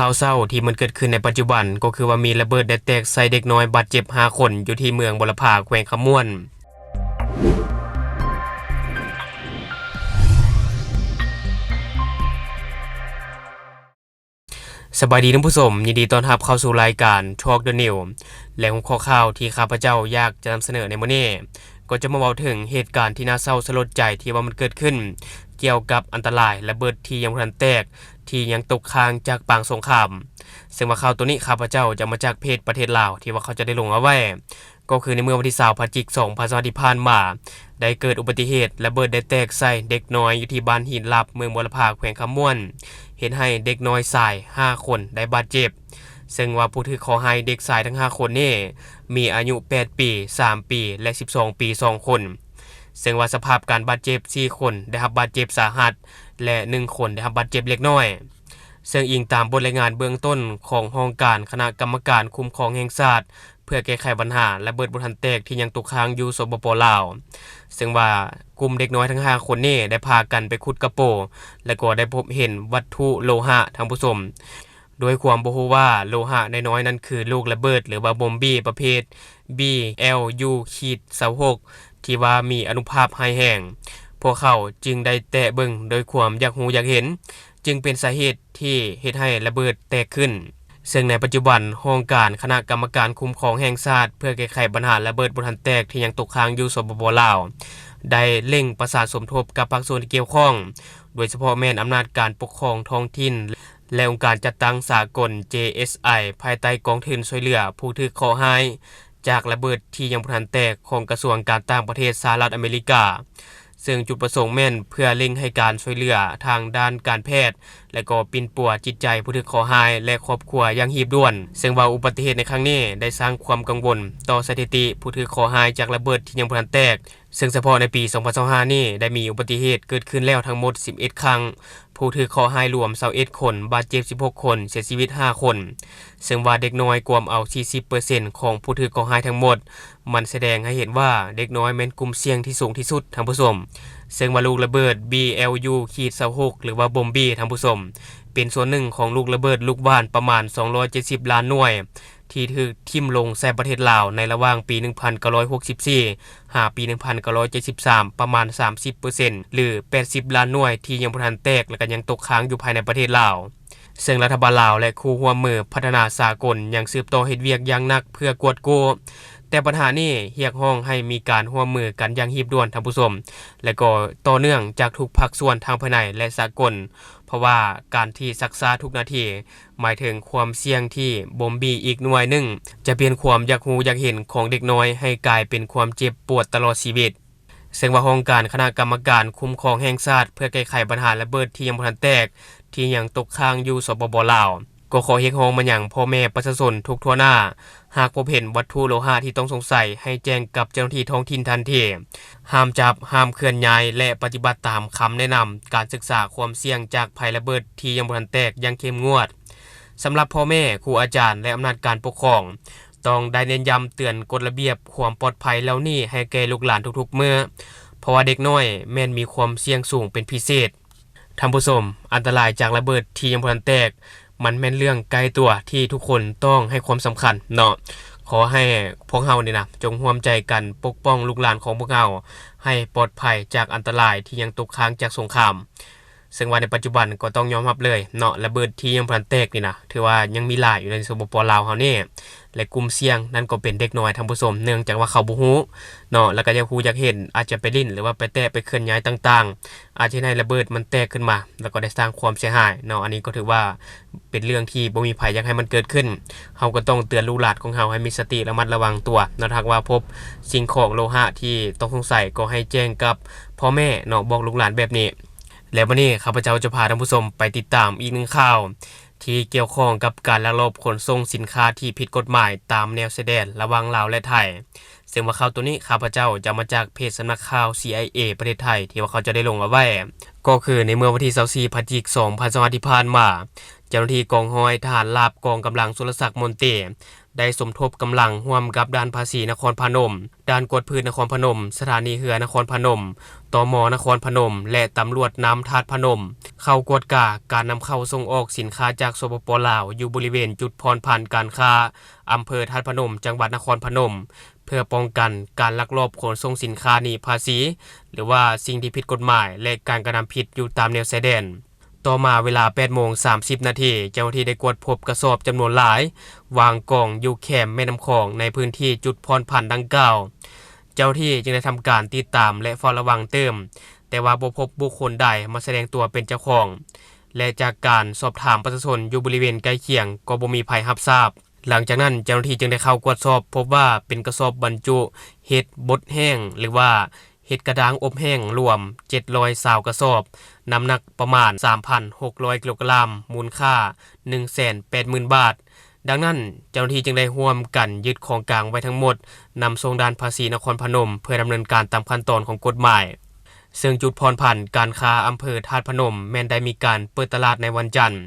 ข่าวเศร้าที่มันเกิดขึ้นในปัจจุบันก็คือว่ามีระเบิดแตกใส่เด็กน้อยบาดเจ็บ5คนอยู่ที่เมืองบรพาแขวงขม่วนสบายดีท่านผู้ชมยินดีต้อนรับเข้าสู่รายการ Talk the New และหัวข้อข่าวที่ข้าพเจ้าอยากจะนำเสนอในมื้อนี้ก็จะมาเว้าถึงเหตุการณ์ที่น่าเศร้าสลดใจที่ว่ามันเกิดขึ้นเกี่ยวกับอันตรายระเบิดที่ยังบ่ทันแตกที่ยังตกค้างจากปางสงครามซึ่งว่าข่าวตัวนี้ข้าพเจ้าจะมาจากเพจประเทศลาวที่ว่าเขาจะได้ลงเอาไว้ก็คือในเมื่อวันที่20พฤศจิกายน2025ที่ผ่านมาได้เกิดอุบัติเหตุระเบิดได้แตกใส่เด็กน้อยอยู่ที่บ้านหินลับเมืองบรพาแขวงขม่วนเห็นให้เด็กน้อยชาย5คนได้บาดเจ็บซึ่งว่าผู้ถือขอให้เด็กชายทั้ง5คนนี้มีอายุ8ปี3ปีและ12ปี2คนซึ่งว่าสภาพการบาดเจ็บ4คนได้รับบาดเจ็บสาหัสและ1คนได้รับบาดเจ็บเล็กน้อยซึ่งอิงตามบทรายงานเบื้องต้นของห้องการคณะกรรมการคุ้มครองแห่งชาติเพื่อแก้ไขปัญหาระเบิดบ่ทันแตกที่ยังตกค้างอยู่สปป.ลาวซึ่งว่ากลุ่มเด็กน้อยทั้ง5คนนี้ได้พากันไปขุดกระโปและก็ได้พบเห็นวัตถุโลหะทั้งผู้ชมโดยความบ่ฮู้ว่าโลหะน้อยๆนั้นคือลูกระเบิดหรือว่าบอมบี้ประเภท BLU-26 ที่ว่ามีอนุภาคร้ายแรงพวกเขาจึงได้แตะเบิ่งโดยความอยากรู้อยากเห็นจึงเป็นสาเหตุที่เฮ็ดให้ระเบิดแตกขึ้นซึ่งในปัจจุบันห้องการคณะกรรมการคุ้มครองแห่งชาติเพื่อแก้ไขปัญหาระเบิดบ่ทันแตกที่ยังตกค้างอยู่สปป.ลาวได้เร่งประสานสมทบกับภาคส่วนที่เกี่ยวข้องโดยเฉพาะแม่นอำนาจการปกครองท้องถิ่นและองค์การจัดตั้งสากล JSI ภายใต้กองทุนช่วยเหลือผู้ถูกขอให้จากระเบิดที่ยังบ่ทันแตกของกระทรวงการต่างประเทศสหรัฐอเมริกาซึ่งจุดประสงค์แม่นเพื่อเร่งให้การช่วยเหลือทางด้านการแพทย์และก็ปิ่นปัวจิตใจผู้ถูกขอให้และครอบครัวอย่างหีบด่วนซึ่งว่าอุบัติเหตุในครั้งนี้ได้สร้างความกังวลต่อสถิติผู้ถูกขอให้จากระเบิดที่ยังบ่ทันแตกซึ่งเฉพาะในปี 2025 นี้ได้มีอุบัติเหตุเกิดขึ้นแล้วทั้งหมด11ครั้งผู้ถูกขอให้รวม21คนบาดเจ็บ16คนเสียชีวิต5คนซึ่งว่าเด็กน้อยกวมเอา 40% ของผู้ถูกขอให้ทั้งหมดมันแสดงให้เห็นว่าเด็กน้อยแม่นกลุ่มเสี่ยงที่สูงที่สุดท่านผู้ชมซึ่งว่าลูกระเบิด BLU-26 หรือว่าบอมบี้ท่านผู้ชมเป็นส่วนหนึ่งของลูกระเบิดลูกบ้านประมาณ270ล้านหน่วยที่ถูกทิ่มลงใส่ประเทศลาวในระหว่างปี 1964 หาปี 1973 ประมาณ 30% หรือ 80 ล้านหน่วยที่ยังบ่ทันแตกและก็ยังตกค้างอยู่ภายในประเทศลาวซึ่งรัฐบาลลาวและคู่ร่วมมือพัฒนาสากลยังสืบต่อเฮ็ดเวียกอย่างหนักเพื่อกวดกู้แต่ปัญหานี้เรียกร้องให้มีการร่วมมือกันอย่างหีบด่วนท่านผู้ชมและก็ต่อเนื่องจากทุกภาคส่วนทางภายในและสากลเพราะว่าการที่รักษาทุกนาทีหมายถึงความเสี่ยงที่บอมบี้อีกหน่วยหนึ่งจะเปลี่ยนความอยากรู้อยากเห็นของเด็กน้อยให้กลายเป็นความเจ็บปวดตลอดชีวิตซึ่งว่าองค์การคณะกรรมการคุ้มครองแห่งชาติเพื่อแก้ไขปัญหาระเบิดที่ยังบ่ทันแตกที่ยังตกค้างอยู่สปป.ลาวก็ขอเรียกร้องมาอย่างพ่อแม่ประชาชนทุกทั่วหน้าหากพบเห็นวัตถุโลหะที่ต้องสงสัยให้แจ้งกับเจ้าหน้าที่ท้องถิ่นทันทีห้ามจับห้ามเคลื่อนย้ายและปฏิบัติตามคำแนะนำการศึกษาความเสี่ยงจากภัยระเบิดที่ยังบ่ทันแตกอย่างเข้มงวดสำหรับพ่อแม่ครูอาจารย์และอำนาจการปกครองต้องได้เน้นย้ำเตือนกฎระเบียบความปลอดภัยเหล่านี้ให้แก่ลูกหลานทุกๆมื้อเพราะว่าเด็กน้อยแม่นมีความเสี่ยงสูงเป็นพิเศษท่านผู้ชมอันตรายจากระเบิดที่ยังบ่ทันแตกมันแม่นเรื่องไกลตัวที่ทุกคนต้องให้ความสำคัญเนาะขอให้พวกเฮานี่นะจงร่วมใจกันปกป้องลูกหลานของพวกเฮาให้ปลอดภัยจากอันตรายที่ยังตกค้างจากสงครามซึ่งว่าในปัจจุบันก็ต้องยอมรับเลยเนาะระเบิดที่ยังบ่ทันแตกนี่นะถือว่ายังมีหลายอยู่ในสปป.ลาวเฮานี่และกลุ่มเสี่ยงนั่นก็เป็นเด็กน้อยท่านผู้ชมเนื่องจากว่าเขาบ่ฮู้เนาะแล้วก็อยากรู้อยากเห็นอาจจะไปลิ้นหรือว่าไปแตะไปเคลื่อนย้ายต่างๆอาจจะให้ระเบิดมันแตกขึ้นมาแล้วก็ได้สร้างความเสียหายเนาะอันนี้ก็ถือว่าเป็นเรื่องที่บ่มีไผอยากให้มันเกิดขึ้นเฮาก็ต้องเตือนลูกหลานของเฮาให้มีสติระมัดระวังตัวเนาะถ้าว่าพบสิ่งของโลหะที่ต้องสงสัยก็ให้แจ้งกับพ่อแม่เนาะบอกลูกหลานแบบนี้แล้ววันนี้ข้าพเจ้าจะพาท่านผู้ชมไปติดตามอีกหนึ่งข่าวที่เกี่ยวข้องกับการลักลอบขนส่งสินค้าที่ผิดกฎหมายตามแนวชายแดนระหว่างลาวและไทยซึ่งว่าข่าวตัวนี้ข้าพเจ้าจะมาจากเพจสำนักข่าว CIA ประเทศไทยที่ว่าเขาจะได้ลงเอาไว้ก็คือในเมื่อวันที่24พฤศจิกายน2025ที่ผ่านมาเจ้าหน้าที่กองร้อยทหารราบกองกำลังสุรศักดิ์มนเต ได้สมทบกำลังร่วมกับด่านภาษีนครพนมด่านกวดพื้นนครพนมสถานีเรือนครพนมตม.นครพนมและตำรวจน้ำธาตุพนมเข้ากวดกาการนำเข้าส่งออกสินค้าจากสปป.ลาวอยู่บริเวณจุดผ่อนผันการค้าอำเภอธาตุพนมจังหวัดนครพนมเพื่อป้องกันการลักลอบขนส่งสินค้าหนีภาษีหรือว่าสิ่งที่ผิดกฎหมายและการกระทำผิดอยู่ตามแนวชายแดนต่อมาเวลา 8:30 น.เจ้าหน้าที่ได้กวดพบกระสอบจำนวนหลายวางกองอยู่แคมแม่น้ำคองในพื้นที่จุดผ่อนผันดังกล่าวเจ้าที่จึงได้ทำการติดตามและเฝ้าระวังเติมแต่ว่าบ่พบบุคคลใดมาแสดงตัวเป็นเจ้าของและจากการสอบถามประชาชนอยู่บริเวณใกล้เคียงก็บ่มีภัยรับทราบหลังจากนั้นเจ้าหน้าที่จึงได้เข้ากวดสอบพบว่าเป็นกระสอบบรรจุเห็ดบดแห้งหรือว่าเห็ดกระด้างอบแห้งรวม720กระสอบน้ำหนักประมาณ 3,600 กิโลกรัมมูลค่า 180,000 บาทดังนั้นเจ้าหน้าที่จึงได้ร่วมกันยึดของกลางไว้ทั้งหมดนำส่งด่านภาษีนครพนมเพื่อดำเนินการตามขั้นตอนของกฎหมายซึ่งจุดผ่อนผันการค้าอำเภอธาตุพนมแม้นได้มีการเปิดตลาดในวันจันทร์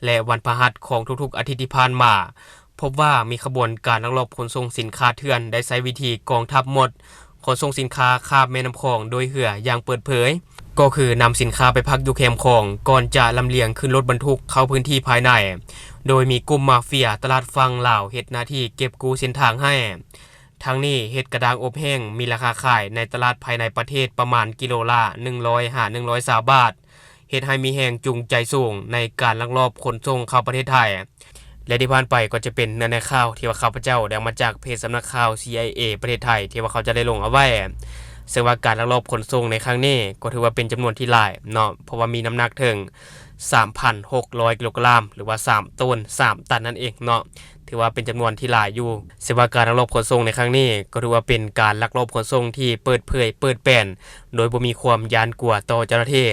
และวันพฤหัสของทุกๆอาทิตย์ที่ผ่านมาพบว่ามีขบวนการลักลอบขนส่งสินค้าเถื่อนได้ใช้วิธีกองทัพหมดขนส่งสินค้าข้ามแม่น้ำคองโดยเหืออย่างเปิดเผยก็คือนำสินค้าไปพักอยู่แคมป์คองก่อนจะลำเลียงขึ้นรถบรรทุกเข้าพื้นที่ภายในโดยมีกลุ่มมาเฟียตลาดฟังลาวเฮ็ดหน้าที่เก็บกู้เส้นทางให้ทั้งนี้เห็ดกระด้างอบแห้งมีราคาขายในตลาดภายในประเทศประมาณกิโลละ100-120 บาทเฮ็ดให้มีแรงจูงใจสูงในการลักลอบขนส่งเข้าประเทศไทยและที่ผ่านไปก็จะเป็นเนื้อในข่าวที่ว่าข้าพเจ้าได้มาจากเพจสำนักข่าว CIA ประเทศไทยที่ว่าเขาจะได้ลงเอาไว้ซึ่งว่าการลักลอบขนส่งในครั้งนี้ก็ถือว่าเป็นจำนวนที่หลายเนาะเพราะว่ามีน้ำหนักถึง 3,600 กิโลกรัมหรือว่า3ต้น3ตันนั่นเองเนาะถือว่าเป็นจำนวนที่หลายอยู่ซึ่งว่าการลักลอบขนส่งในครั้งนี้ก็ถือว่าเป็นการลักลอบขนส่งที่เปิดเผยเปิดแป้นโดยบ่มีความยานกลัวต่อเจ้าหน้าที่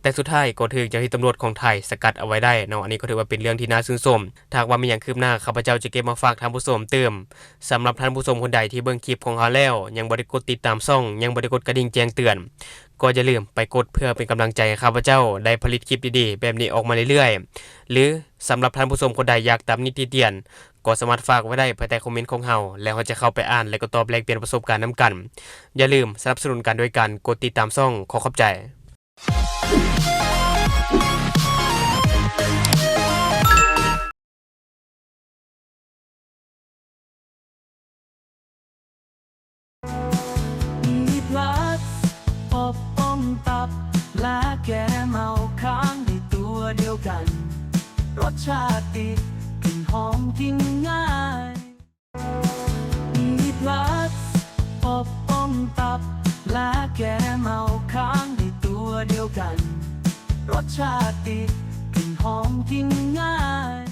แต่สุดท้ายก็ถูกเจ้าหน้าที่ตำรวจของไทยสกัดเอาไว้ได้เนาะอันนี้ก็ถือว่าเป็นเรื่องที่น่าชื่นชมถ้าว่ามีอย่างคืบหน้าข้าพเจ้าจะเก็บมาฝากท่านผู้ชมเติมสำหรับท่านผู้ชมคนใดที่เบิ่งคลิปของเราแล้วยังบ่ได้กดติดตามช่องยังบ่ได้กดกระดิ่งแจ้งเตือนก็อย่าลืมไปกดเพื่อเป็นกำลังใจให้ข้าพเจ้าได้ผลิตคลิปดีๆแบบนี้ออกมาเรื่อยๆหรือสำหรับท่านผู้ชมคนใดอยากตามนิติเตียนก็สามารถฝากไว้ได้ภายใต้คอมเมนต์ของเราแล้วเราจะเข้าไปอ่านและก็ตอบแลกเปลี่ยนประสบการณ์นํกันอย่าลืมสนับสนุนกันด้วยการกดติดตามช่องขอขอบใจและแกเมาค้างในตัวเดียวกันรสชาติดีกลิ่นหอมกินง่ายมีพลัสอบอมตับและแกเมาค้างในตัวเดียวกันรสชาติดีกลิ่นหอมกินง่าย